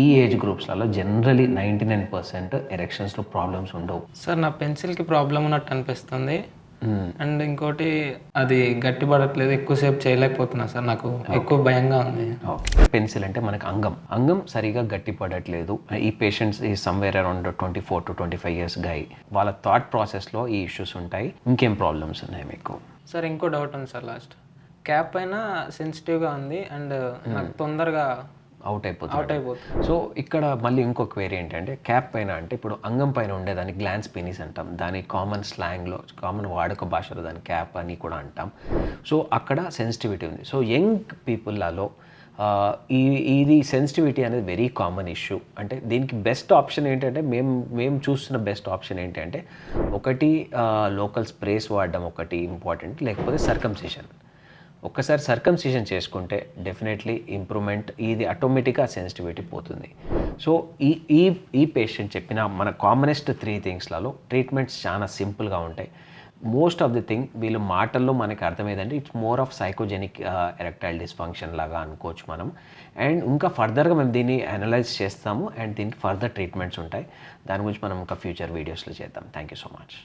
ఈ age గ్రూప్స్లలో generally 99% ఎరెక్షన్స్లో problems ఉండవు. Sir నా పెన్సిల్కి ప్రాబ్లం ఉన్నట్టు అనిపిస్తుంది. అండ్ ఇంకోటి అది గట్టిపడట్లేదు, ఎక్కువసేపు చేయలేకపోతున్నా సార్, నాకు ఎక్కువ భయంగా ఉంది. ఓకే, పెన్సిల్ అంటే మనకు అంగం సరిగా గట్టిపడట్లేదు. ఈ పేషెంట్స్ ఈ సమ్వేర్ అరౌండ్ 24 to 25 years గై, వాళ్ళ థాట్ ప్రాసెస్లో ఈ ఇష్యూస్ ఉంటాయి. ఇంకేం ప్రాబ్లమ్స్ ఉన్నాయి మీకు? సార్ ఇంకో డౌట్ ఉంది సార్, లాస్ట్ క్యాప్ పైన సెన్సిటివ్గా ఉంది అండ్ నాకు తొందరగా అవుట్ అయిపోతుంది. సో ఇక్కడ మళ్ళీ ఇంకొక క్వేరీ ఏంటంటే, క్యాప్ పైన అంటే ఇప్పుడు అంగం పైన ఉండేదాన్ని గ్లాన్స్ పెనిస్ అంటాం, దాని కామన్ స్లాంగ్లో కామన్ వాడుక భాషలో దాని క్యాప్ అని కూడా అంటాం. సో అక్కడ సెన్సిటివిటీ ఉంది. సో యంగ్ పీపుల్లలో ఇది సెన్సిటివిటీ అనేది వెరీ కామన్ ఇష్యూ. అంటే దీనికి బెస్ట్ ఆప్షన్ ఏంటంటే, మేము చూస్తున్న బెస్ట్ ఆప్షన్ ఏంటంటే, ఒకటి లోకల్ స్ప్రేస్ వాడడం ఒకటి ఇంపార్టెంట్, లేకపోతే సర్కంసిషన్. ఒక్కసారి సర్కంసిషన్ చేసుకుంటే డెఫినెట్లీ ఇంప్రూవ్మెంట్, ఇది ఆటోమేటిక్గా సెన్సిటివిటీ పోతుంది. సో ఈ పేషెంట్ చెప్పిన మన కామనెస్ట్ 3 థింగ్స్లలో ట్రీట్మెంట్స్ చాలా సింపుల్గా ఉంటాయి. మోస్ట్ ఆఫ్ ది థింగ్ వీళ్ళు మాటల్లో మనకి అర్థమైందంటే it's more of psychogenic erectile dysfunction లాగా అనుకోవచ్చు మనం. అండ్ ఇంకా ఫర్దర్గా మేము దీన్ని అనలైజ్ చేస్తాము అండ్ దీనికి ఫర్దర్ ట్రీట్మెంట్స్ ఉంటాయి. దాని గురించి మనం ఇంకా ఫ్యూచర్ వీడియోస్లో చేద్దాం. Thank you so much.